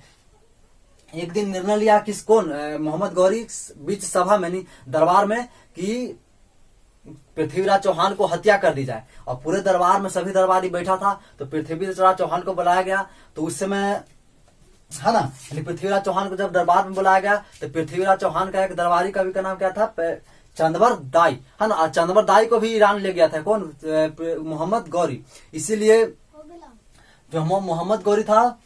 एक दिन निर्णय लिया किसको, मोहम्मद गौरी बीच सभा में, दरबार में, कि पृथ्वीराज चौहान को हत्या कर दी जाए। और पूरे दरबार में सभी दरबारी बैठा था। तो पृथ्वीराज चौहान को बुलाया गया। तो उस समय है ना, पृथ्वीराज चौहान को जब दरबार में बुलाया गया, तो पृथ्वीराज चौहान का एक दरबारी कवि का नाम क्या था, चंदवर दाई, है ना। चंदवर दाई को भी ईरान ले गया था कौन, मोहम्मद गौरी। इसीलिए जो मोहम्मद गौरी था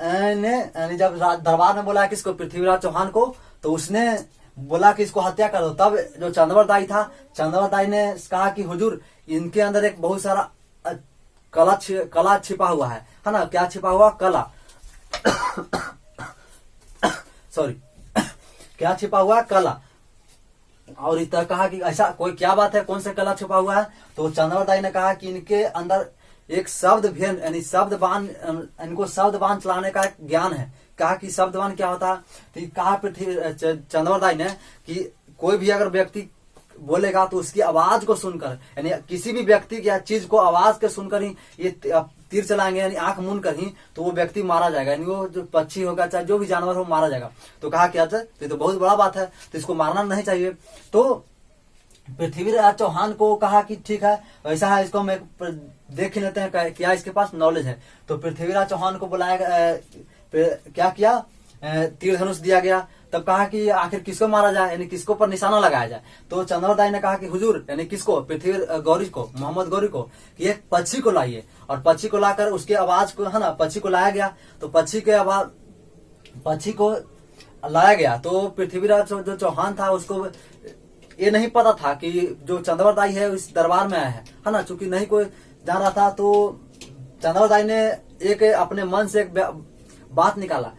ने जब दरबार में बोला किसको, पृथ्वीराज चौहान को, तो उसने बोला कि इसको हत्या कर दो। तब जो चंदवर दाई था, चंदवर दाई ने कहा कि हुजूर, इनके अंदर एक बहुत सारा कला छिपा हुआ है ना। क्या छिपा हुआ, कला सॉरी क्या छिपा हुआ, कला। और इस तरह कहा कि ऐसा कोई क्या बात है, कौन सा कला छुपा हुआ है। तो चंदवर दाई ने कहा कि इनके अंदर एक शब्द भेद यानी शब्दबान, इनको शब्दबान चलाने का ज्ञान है। कहा कि शब्दबान क्या होता है। तो कहा चंदवर दाई ने कि कोई भी अगर व्यक्ति बोलेगा तो उसकी आवाज को सुनकर, यानी किसी भी व्यक्ति या चीज को आवाज के सुनकर ही ये तीर चलाएंगे, यानी आंख मूंद कर ही, तो वो व्यक्ति मारा जाएगा। यानी वो जो पक्षी होगा चाहे जो भी जानवर हो मारा जाएगा। तो कहा क्या, तो बहुत बड़ा बात है, तो इसको मारना नहीं चाहिए। तो पृथ्वीराज चौहान को कहा कि ठीक है, ऐसा है, इसको हम देख ही लेते हैं क्या इसके पास नॉलेज है। तो पृथ्वीराज चौहान को बुलाया, क्या किया, तीर धनुष दिया गया। तब कहा कि आखिर किसको मारा जाए, यानी किसको पर निशाना लगाया जाए। तो चंदवर दाई ने कहा कि हुजूर, यानी किसको, पृथ्वी गौरी को, मोहम्मद गौरी को, कि एक पक्षी को लाइए। और पक्षी को लाकर उसके आवाज को, है ना, पक्षी को लाया गया। तो पक्षी को लाया गया। तो पृथ्वीराज जो चौहान था, उसको ये नहीं पता था कि जो चंदवर दाई है इस दरबार में आया है ना। चूंकि नहीं कोई जान रहा था, तो चंदवर दाई ने एक अपने मन से एक बात निकाला,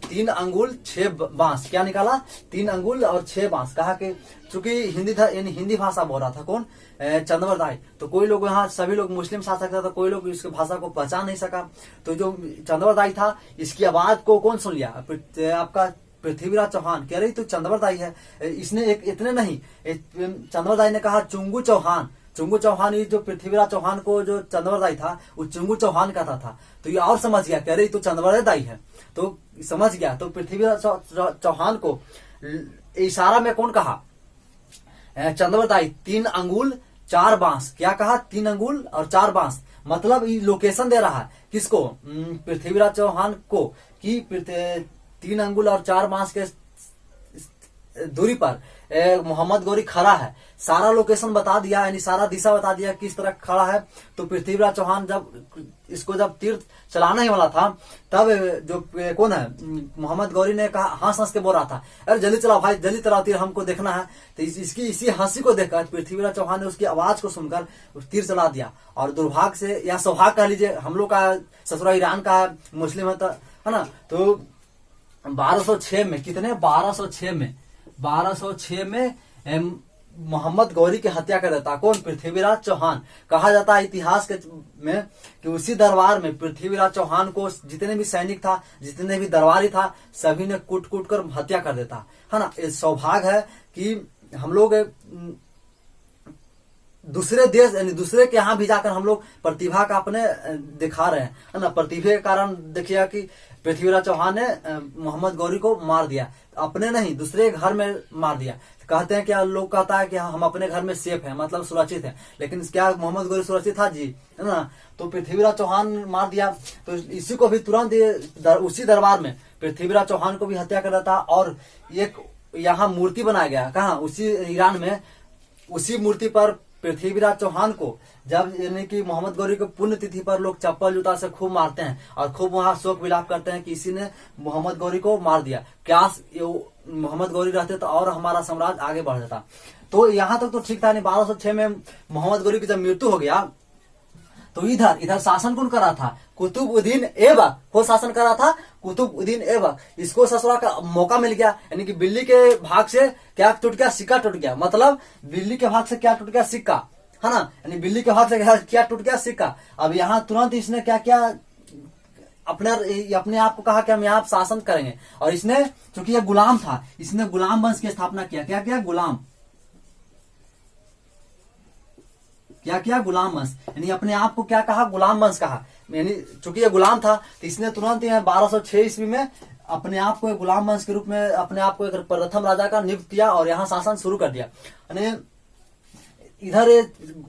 3 अंगुल 6 बांस। क्या निकाला, 3 अंगुल और 6 बांस। कहा कि चूंकि हिंदी था, यानी हिंदी भाषा बोल रहा था कौन, चंदवर दाई। तो कोई लोग यहाँ, सभी लोग मुस्लिम शासक था, तो कोई लोग इसकी भाषा को पहचान नहीं सका। तो जो चंदवर दाई था, इसकी आवाज को कौन सुन लिया, आपका पृथ्वीराज चौहान। कह रही तो चंदवर दाई है। इसने इतने नहीं, चंदवर दाई ने कहा चुंगू चौहान। चुंगू चौहान, ये जो पृथ्वीराज चौहान को जो चंदवर दाई था, वो चुंगू चौहान कहता था। तो ये और समझ गया, कह रही तो चंदवर दाई है, तो समझ गया। तो पृथ्वीराज चौहान को इशारा में कौन कहा, चंदवर दाई, 3 अंगुल 4 बांस, क्या कहा 3 अंगुल और 4 बांस, मतलब ये लोकेशन दे रहा है किसको, पृथ्वीराज चौहान को, कि 3 अंगुल और 4 बांस के दूरी पर मोहम्मद गौरी खड़ा है। सारा लोकेशन बता दिया, यानी सारा दिशा बता दिया किस तरह खड़ा है। तो पृथ्वीराज चौहान जब तीर चलाना ही वाला था, तब जो कौन है मोहम्मद गौरी ने कहा, हंस हंस के बोल रहा था, अरे जल्दी चलाओ भाई, जल्दी चलाओ तीर, हमको देखना है। तो इसी हंसी को देखकर पृथ्वीराज चौहान ने उसकी आवाज को सुनकर तीर चला दिया। और दुर्भाग्य से या सौभाग्य कह लीजिए, हम लोग का ससुरा ईरान का है, मुस्लिम है ना, तो 1206 में, कितने 1206 में मोहम्मद गौरी की हत्या कर देता। कौन, पृथ्वीराज चौहान। कहा जाता है इतिहास में कि उसी दरबार में पृथ्वीराज चौहान को जितने भी सैनिक था, जितने भी दरबारी था, सभी ने कूट कूट कर हत्या कर देता है ना। ये सौभाग्य है कि हम लोग दूसरे देश यानी दूसरे के यहाँ भी जाकर हम लोग प्रतिभा का अपने दिखा रहे हैं, है ना। प्रतिभा के कारण देखिए कि पृथ्वीराज चौहान ने मोहम्मद गौरी को मार दिया, अपने नहीं दूसरे घर में मार दिया। कहते हैं, क्या लोग कहता है कि हम अपने घर में सेफ हैं, मतलब सुरक्षित हैं, लेकिन क्या मोहम्मद गौरी सुरक्षित था जी, है ना। तो पृथ्वीराज चौहान मार दिया, तो इसी को भी तुरंत उसी दरबार में पृथ्वीराज चौहान को भी हत्या कर देता। और एक यहाँ मूर्ति बनाया गया, कहाँ, उसी ईरान में। उसी मूर्ति पर पृथ्वीराज चौहान को जब यानी कि मोहम्मद गौरी के पुण्यतिथि पर लोग चप्पल जूता से खूब मारते हैं और खूब वहां शोक विलाप करते हैं कि इसी ने मोहम्मद गौरी को मार दिया। क्या मोहम्मद गौरी रहते तो और हमारा साम्राज्य आगे बढ़ जाता। तो यहाँ तक तो ठीक था। 1206 में मोहम्मद गौरी की जब मृत्यु हो गया, तो इधर शासन कौन कर रहा था, कुतुबुद्दीन ऐबक को शासन कर रहा था, कुतुबुद्दीन ऐबक। इसको ससुरा का मौका मिल गया, यानी कि बिल्ली के भाग से क्या टूट गया, सिक्का टूट गया। मतलब बिल्ली के भाग से क्या टूट गया, सिक्का, है ना। यानी बिल्ली के भाग से क्या टूट गया, सिक्का। अब यहाँ तुरंत इसने क्या किया, अपने आप को कहा कि हम यहाँ शासन करेंगे। और इसने, चूंकि यह गुलाम था, इसने गुलाम वंश की स्थापना किया। क्या किया, गुलाम, क्या किया, गुलाम वंश। यानी अपने आप को क्या कहा, गुलाम वंश कहा। यानी चूंकि ये गुलाम था, तो इसने तुरंत 1206 ईस्वी में अपने आप को गुलाम वंश के रूप में अपने आप को एक प्रथम राजा का नियुक्त किया और यहाँ शासन शुरू कर दिया। यानी इधर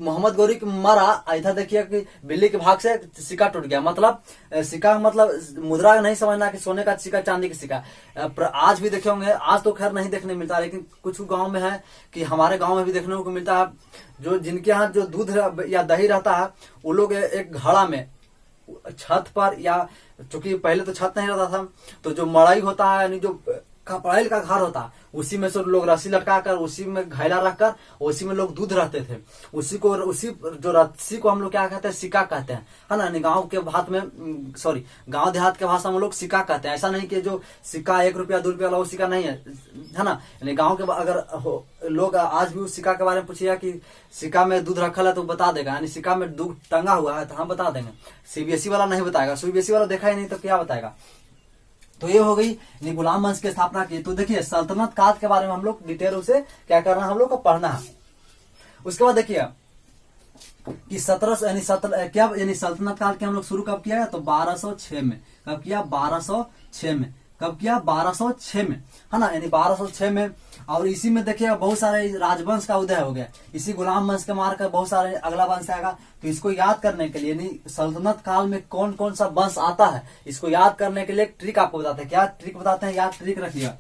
मोहम्मद गौरी मारा, इधर देखिए कि बिल्ली के भाग से सिक्का टूट गया। मतलब सिक्का मतलब मुद्रा नहीं समझना कि सोने का सिक्का, चांदी का सिक्का। आज भी देखे होंगे, आज तो खैर नहीं देखने मिलता, लेकिन कुछ गांव में है कि हमारे गांव में भी देखने को मिलता है, जो जिनके यहाँ जो दूध या दही रहता है, वो लोग एक घड़ा में छत पर, या चूंकि पहले तो छत नहीं रहता था, तो जो मड़ई होता है यानी जो कपड़ेल का घर होता, उसी में से लोग रस्सी लटका कर, उसी में घैला रखकर, उसी में लोग दूध रहते थे। उसी जो रस्सी को हम लोग क्या कहते हैं, सिक्का कहते हैं, है ना। गांव के भात में, सॉरी, गांव देहात के भाषा में लोग सिक्का कहते हैं। ऐसा नहीं कि जो सिक्का 1 रुपया 2 रुपया वाला वो सिक्का नहीं है ना। यानी गाँव के अगर लोग आज भी उस सिक्का के बारे में पूछिएगा कि सिक्का में दूध रखल है तो बता देगा, यानी सिक्का में दूध टंगा हुआ है तो हम बता देंगे। सीबीएसई वाला नहीं बताएगा, सीबीएसई वाला देखा ही नहीं तो क्या बताएगा। तो ये हो गई गुलाम वंश की स्थापना की। तो देखिए सल्तनत काल के बारे में हम लोग डिटेल से क्या करना है, हम लोग को पढ़ना है। उसके बाद देखिए कि 17 यानी सल्तनत काल के हम लोग शुरू कब किया, तो 1206 में। कब किया, 1206 में। कब किया, 1206 में, है ना। यानी 1206 में। और इसी में देखिए बहुत सारे राजवंश का उदय हो गया। इसी गुलाम वंश के मारकर बहुत सारे अगला वंश आएगा। तो इसको याद करने के लिए, यानी सल्तनत काल में कौन कौन सा वंश आता है, इसको याद करने के लिए एक ट्रिक आपको बताते हैं। क्या ट्रिक बताते हैं, याद ट्रिक रखिएगा।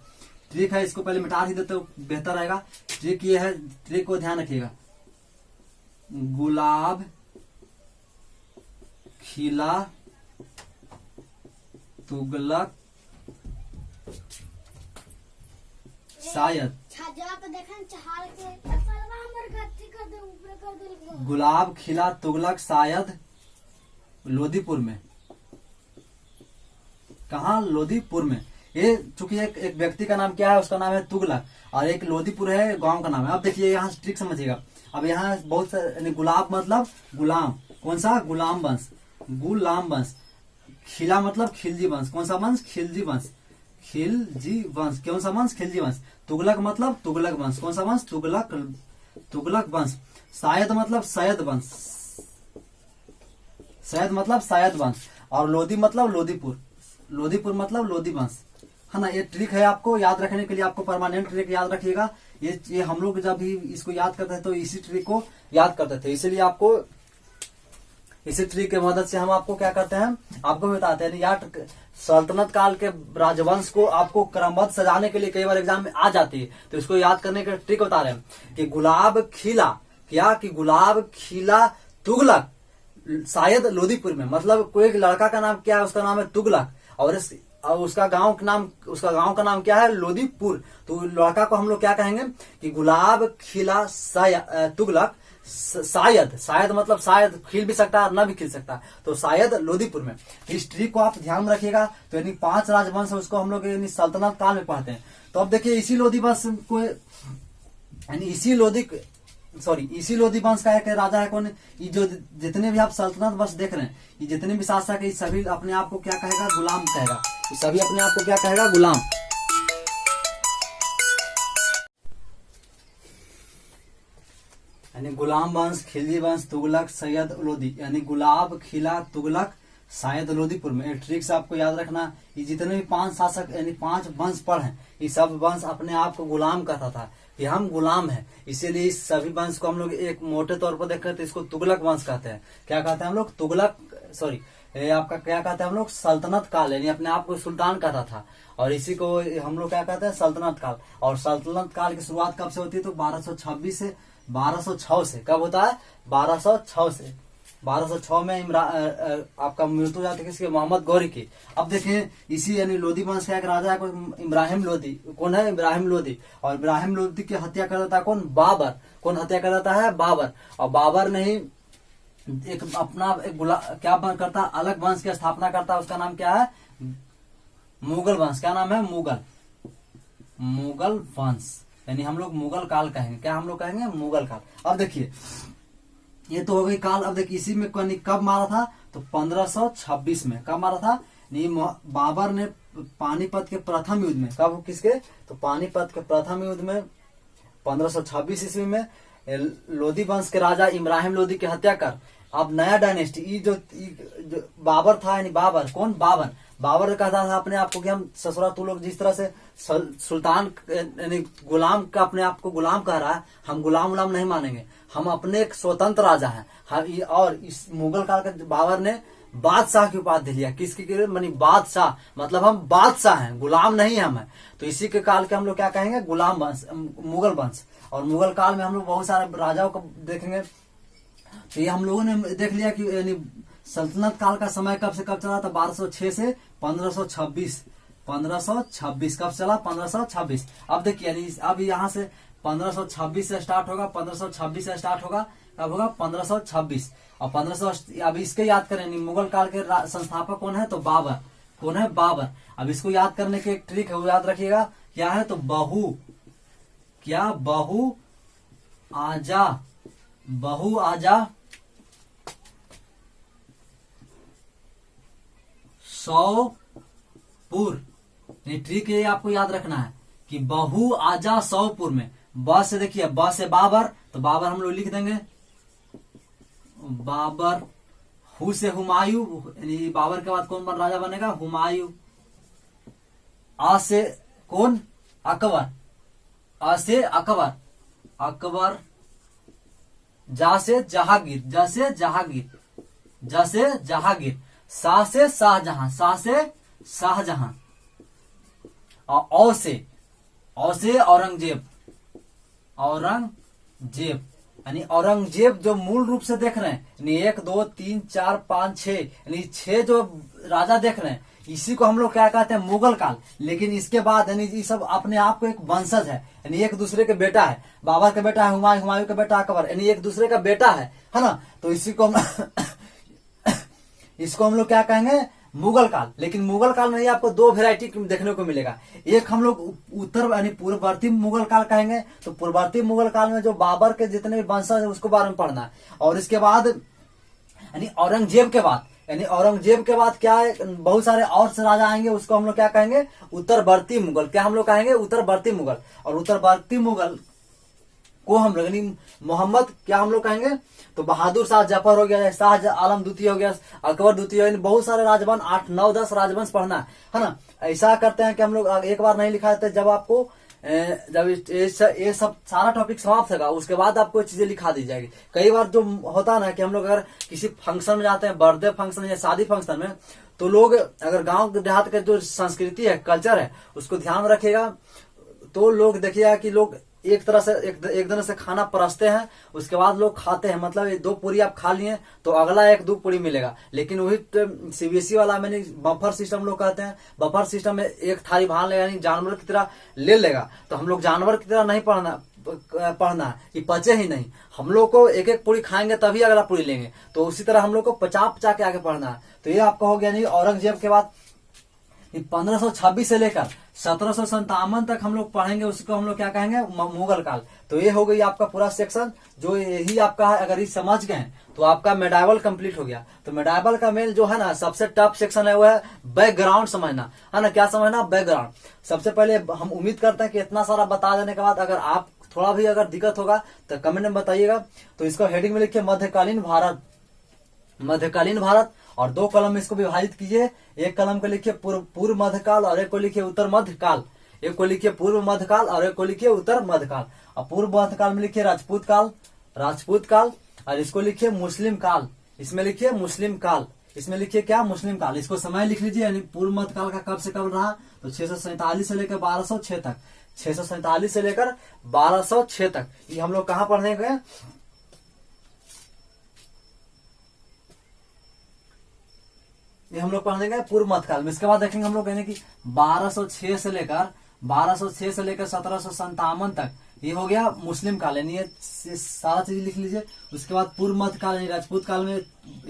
ट्रिक है, इसको पहले मिटा ही देते तो बेहतर रहेगा। ट्रिक ये है, ट्रिक को ध्यान रखिएगा। गुलाब खिला तुगलक शायद, गुलाब खिला तुगलक शायद लोदीपुर में। कहा, लोदीपुर में। ये चूंकि एक व्यक्ति का नाम क्या है, उसका नाम है तुगलक, और एक लोदीपुर है गांव का नाम है। अब देखिए यहाँ ट्रिक समझिएगा। अब यहाँ बहुत सारे, गुलाब मतलब गुलाम, कौन सा, गुलाम वंश, गुलाम वंश। खिला मतलब खिलजी वंश, कौन सा वंश, खिलजी वंश, खिलजी वंश, कौन सा वंश, खिलजी वंश। तुगलक मतलब तुगलक वंश, कौन सा वंश, तुगलक वंश। शायद मतलब शायद वंश, शायद मतलब शायद वंश। और लोदी मतलब लोदीपुर, लोदीपुर मतलब लोदी वंश, है ना। ये ट्रिक है आपको याद रखने के लिए, आपको परमानेंट ट्रिक याद रखिएगा। ये हम लोग जब भी इसको याद करते थे तो इसी ट्रिक को याद करते थे। इसलिए आपको इसी ट्रिक की मदद से हम आपको क्या करते हैं, आपको बताते हैं। यार सल्तनत काल के राजवंश को आपको क्रमबद्ध सजाने के लिए कई बार एग्जाम में आ जाती है, तो इसको याद करने का ट्रिक बता रहे हैं कि गुलाब खिला, क्या कि गुलाब खिला तुगलक शायद लोदीपुर में, मतलब कोई एक लड़का का नाम क्या है, उसका नाम है तुगलक, और उसका गांव का नाम क्या है, लोदीपुर। तो लड़का को हम लोग क्या कहेंगे कि गुलाब खिला तुगलक शायद मतलब शायद खिल भी सकता है और न भी खिल सकता, तो शायद लोदीपुर में। इस ट्रिक को आप ध्यान में रखिएगा। तो यानी 5 राजवंश है, उसको हम लोग यानी सल्तनत काल में पढ़ते हैं। तो अब देखिए इसी लोदी वंश को, यानी इसी लोदी वंश का एक राजा है कौन, ये जो जितने भी आप सल्तनत वंश देख रहे हैं, ये जितने भी शासक है, सभी अपने आप को क्या कहेगा, गुलाम कहेगा। ये सभी अपने आप को क्या कहेगा, गुलाम। यानी गुलाम वंश, खिलजी वंश, तुगलक, सैयद लोदी, यानी गुलाब खिला तुगलक शायद लोदीपुर में। ये ट्रिक्स आपको याद रखना। ये जितने भी 5 शासक यानी 5 वंश पर हैं, ये सब वंश अपने आप को गुलाम कहता था कि हम गुलाम हैं। इसीलिए इस सभी वंश को हम लोग एक मोटे तौर पर देखते हैं तो इसको तुगलक वंश कहते हैं। क्या कहते हैं हम लोग, तुगलक, सॉरी आपका क्या कहते हैं हम लोग, सल्तनत काल, यानी अपने आप को सुल्तान कहता था, और इसी को हम लोग क्या कहते हैं, सल्तनत काल। और सल्तनत काल की शुरुआत कब से होती है, तो 1226 से 1206 से। कब होता है, 1206 से। 1206 में आपका मृत्यु जाती है किसके, मोहम्मद गौरी की। अब देखिए इसी यानी लोदी वंश का एक राजा है इब्राहिम लोदी। कौन है, इब्राहिम लोदी। और इब्राहिम लोदी की हत्या कर देता है कौन, बाबर। कौन हत्या कर देता है, बाबर। और बाबर ने ही एक अपना क्या करता, अलग वंश की स्थापना करता है। उसका नाम क्या है, मुगल वंश। क्या नाम है, मुगल वंश, यानी हम लोग मुगल काल कहेंगे। क्या हम लोग कहेंगे, मुगल काल। अब देखिए ये तो हो गई काल। अब देखिए इसी में कब मारा था, तो 1526 में। कब मारा था, बाबर ने पानीपत के प्रथम युद्ध में। कब, किसके, तो पानीपत के प्रथम युद्ध में 1526 ईस्वी में लोदी वंश के राजा इब्राहिम लोदी की हत्या कर अब नया डायनेस्टी, ये जो बाबर था, यानी बाबर, कौन, बाबर कहता था अपने आप को कि हम ससुरा तू लोग जिस तरह से सुल्तान यानी गुलाम का अपने आप को गुलाम कह रहा है, हम गुलाम नहीं मानेंगे, हम अपने एक स्वतंत्र राजा हैं। और इस मुगल काल के बाबर ने बादशाह की उपाधि लिया। किसकी, मानी बादशाह, मतलब हम बादशाह हैं, गुलाम नहीं हम हैं। तो इसी के काल के हम लोग क्या कहेंगे, गुलाम वंश, मुगल वंश। और मुगल काल में हम लोग बहुत सारे राजाओं को देखेंगे। तो ये हम लोगों ने देख लिया कि यानी सल्तनत काल का समय कब से कब चला था, 1206 से 1526। 1526 कब चला, 1526। अब देखिए यानी अब यहाँ से 1526 से स्टार्ट होगा, 1526 से स्टार्ट होगा, कब होगा, 1526। और 1500 अब इसके याद करें, मुगल काल के संस्थापक कौन है, तो बाबर। कौन है, बाबर। अब इसको याद करने की एक ट्रिक है, वो याद रखिएगा, क्या है, तो बहु आजा सौपुर। ये ट्रिक ये आपको याद रखना है कि बहु आजा सौपुर में। ब से देखिए, ब से बाबर, तो बाबर हम लोग लिख देंगे बाबर। हु से हुमायूं, यानी बाबर के बाद कौन राजा बनेगा, हुमायूं। आ से कौन, अकबर। आ से अकबर, जा से जहांगीर, जहांगीर। सा से शाहजहां, और औ से औरंगजेब, यानी औरंगजेब जो मूल रूप से देख रहे हैं, यानी 1 2 3 4 5 6, यानी 6 जो राजा देख रहे हैं, इसी को हम लोग क्या कहते हैं, मुगल काल। लेकिन इसके बाद यानी ये सब अपने आप को एक वंशज है, यानी एक दूसरे के बेटा है। बाबर का बेटा है हुमायूं, हुमायूं का बेटा अकबर, यानी एक दूसरे का बेटा है ना। तो इसी को इसको हम लोग क्या कहेंगे, मुगल काल। लेकिन मुगल काल में आपको 2 वैरायटी देखने को मिलेगा। एक हम लोग उत्तर यानी पूर्ववर्ती मुगल काल कहेंगे। तो पूर्ववर्ती मुगल काल में जो बाबर के जितने भी वंशज है उसको बारे में पढ़ना है। और इसके बाद यानी औरंगजेब के बाद क्या है, बहुत सारे और से राजा आएंगे, उसको हम लोग क्या कहेंगे, उत्तरवर्ती मुगल। क्या हम लोग कहेंगे, उत्तरवर्ती मुगल। और उत्तरवर्ती मुगल को हम लोग यानी मोहम्मद क्या हम लोग कहेंगे, तो बहादुर शाह जफर हो गया, शाह आलम द्वितीय हो गया, अकबर द्वितीय, यानी बहुत सारे राजवंश, 8 9 10 राजवंश पढ़ना है ना। ऐसा करते हैं कि हम लोग एक बार नहीं लिखा देते, जब आपको जब ये सब सारा टॉपिक समाप्त होगा उसके बाद आपको चीजें लिखा दी जाएगी। कई बार जो होता है ना कि हम लोग अगर किसी फंक्शन में जाते हैं, बर्थडे फंक्शन या शादी फंक्शन में, तो लोग अगर गांव देहात का जो संस्कृति है, कल्चर है, उसको ध्यान रखेगा तो लोग देखिएगा कि लोग एक तरह से एक दिन से खाना परसते हैं, उसके बाद लोग खाते हैं। मतलब ये 2 पूरी आप खा लिए तो अगला 1-2 पूरी मिलेगा। लेकिन वही सीबीएसई वाला में नहीं, बफर सिस्टम लोग कहते हैं। बफर सिस्टम में एक थाली भान लेगा, यानी जानवर की तरह ले लेगा। तो हम लोग जानवर की तरह नहीं पढ़ना है कि पचे ही नहीं। हम लोग को एक पूरी खाएंगे तभी अगला पूरी लेंगे। तो उसी तरह हम लोग को पचा के आगे पढ़ना है। तो ये आपका हो गया नहीं। औरंगजेब के बाद 1526 से लेकर 1757 तक हम लोग पढ़ेंगे, उसको हम लोग क्या कहेंगे, मुगल काल। तो ये हो गई आपका पूरा सेक्शन, जो यही आपका है। अगर ये समझ गए तो आपका मेडाइवल कंप्लीट हो गया। तो मेडाइवल का मेल जो है ना, सबसे टफ सेक्शन है वो है बैकग्राउंड समझना, है ना। क्या समझना? बैकग्राउंड। सबसे पहले हम उम्मीद करते हैं कि इतना सारा बता देने के बाद अगर आप थोड़ा भी अगर दिक्कत होगा तो कमेंट में बताइएगा। तो इसको हेडिंग में लिखिए मध्यकालीन भारत, मध्यकालीन भारत, और 2 कलम में इसको विभाजित कीजिए। एक कलम को लिखिए पूर्व मध्यकाल और एक को लिखिए उत्तर मध्यकाल। एक को लिखिए पूर्व मध्यकाल और एक को लिखिए उत्तर मध्यकाल। और पूर्व मध्यकाल में लिखिए राजपूत काल, और इसको लिखिए मुस्लिम काल। इसमें लिखिए मुस्लिम काल, इसमें लिखिए क्या, मुस्लिम काल। इसको समय लिख लीजिए, यानी पूर्व मध्यकाल का कब से कब रहा, तो 647 से लेकर 1206 तक। 647 से लेकर 1206 तक ये हम लोग कहाँ पढ़ने गए, ये हम लोग पढ़ने गए पूर्व मध्यकाल में। इसके बाद देखेंगे हम लोग यानी कि 1206 से लेकर 1757 तक ये हो गया मुस्लिम काल, यानी ये सारा चीज लिख लीजिए। उसके बाद पूर्व मध्यकाल यानी राजपूत काल में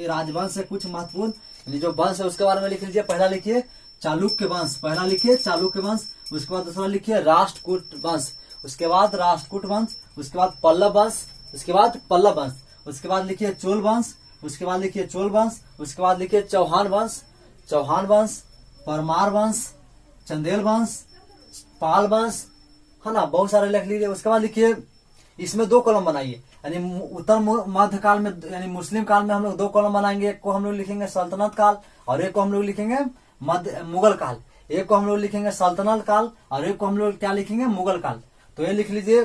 राजवंश है कुछ महत्वपूर्ण, यानी जो वंश है उसके बारे में लिख लीजिए। पहला लिखिए चालुक्य वंश, पहला लिखिए चालुक्य वंश। उसके बाद दूसरा लिखिए राष्ट्रकूट वंश, उसके बाद राष्ट्रकूट वंश। उसके बाद पल्लव वंश, उसके बाद पल्लव वंश। उसके बाद लिखिए चोल वंश, उसके बाद लिखिए चोल वंश। उसके बाद लिखिए चौहान वंश, परमार वंश, चंदेल वंश, पाल वंश, है ना, बहुत सारे लिख लीजिए। उसके बाद लिखिए, इसमें 2 कॉलम बनाइए, यानी उत्तर मध्यकाल में यानी मुस्लिम काल में हम लोग 2 कॉलम बनाएंगे। एक को हम लोग लिखेंगे सल्तनत काल और एक को हम लोग लिखेंगे मुगल काल। एक को हम लोग लिखेंगे सल्तनत काल और एक को हम लोग क्या लिखेंगे, मुगल काल। तो ये लिख लीजिए,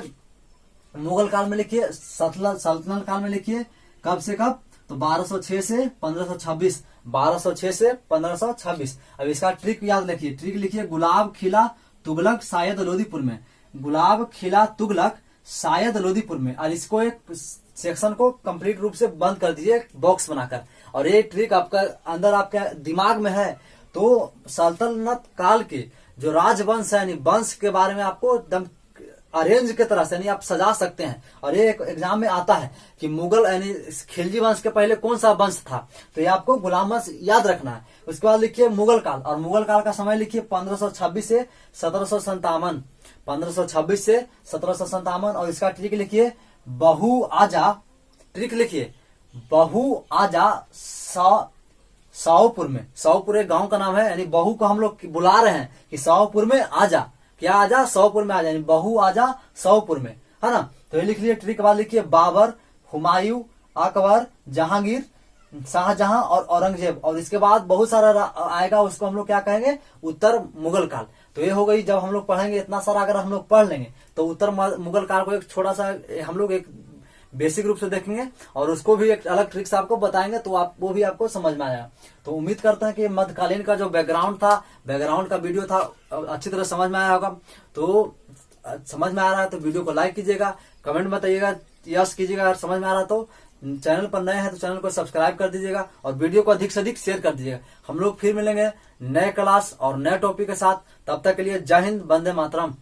मुगल काल में लिखिए, सल्तनत काल में लिखिए कब से कब, तो 1206 से 1526, 1206 से 1526। अब इसका ट्रिक याद रखिए, ट्रिक लिखिए गुलाब खिला तुगलक शायद लोदीपुर में, गुलाब खिला तुगलक शायद लोदीपुर में। और इसको एक सेक्शन को कंप्लीट रूप से बंद कर दीजिए बॉक्स बनाकर। और ये ट्रिक आपका अंदर आपके दिमाग में है तो सल्तनत काल के जो राजवंश है यानी वंश के बारे में आपको एकदम अरेंज के तरह से यानी आप सजा सकते हैं। और ये एक एग्जाम में आता है कि मुगल यानी खिलजी वंश के पहले कौन सा वंश था, तो ये आपको गुलाम वंश याद रखना है। उसके बाद लिखिए मुगल काल, और मुगल काल का समय लिखिए 1526 से 1757, 1526 से 1757। और इसका ट्रिक लिखिए बहु आजा, ट्रिक लिखिए बहु आजा साओपुर में, साओपुर एक गांव का नाम है, यानी बहू को हम लोग बुला रहे हैं कि साओपुर में आजा, क्या आजा, साओपुर में आजा, यानी बहू आजा साओपुर में, है ना। तो ये लिख लिए। ट्रिक बाद लिखिए बाबर, हुमायूं, अकबर, जहांगीर, शाहजहां और औरंगजेब। और इसके बाद बहुत सारा आएगा, उसको हम लोग क्या कहेंगे, उत्तर मुगल काल। तो ये हो गई, जब हम लोग पढ़ेंगे इतना सारा अगर हम लोग पढ़ लेंगे तो उत्तर मुगल काल को एक छोटा सा हम लोग एक बेसिक रूप से देखेंगे और उसको भी एक अलग ट्रिक से आपको बताएंगे, तो आप वो भी आपको समझ में आएगा। तो उम्मीद करते हैं कि मध्यकालीन का जो बैकग्राउंड था, बैकग्राउंड का वीडियो था, अच्छी तरह समझ में आया होगा। तो समझ में आ रहा है तो वीडियो को लाइक कीजिएगा, कमेंट में बताइएगा, यस कीजिएगा अगर समझ में आ रहा तो। चैनल पर नए हैं तो चैनल को सब्सक्राइब कर दीजिएगा और वीडियो को अधिक से अधिक शेयर कर दीजिएगा। हम लोग फिर मिलेंगे नए क्लास और नए टॉपिक के साथ। तब तक के लिए जय हिंद, वंदे मातरम।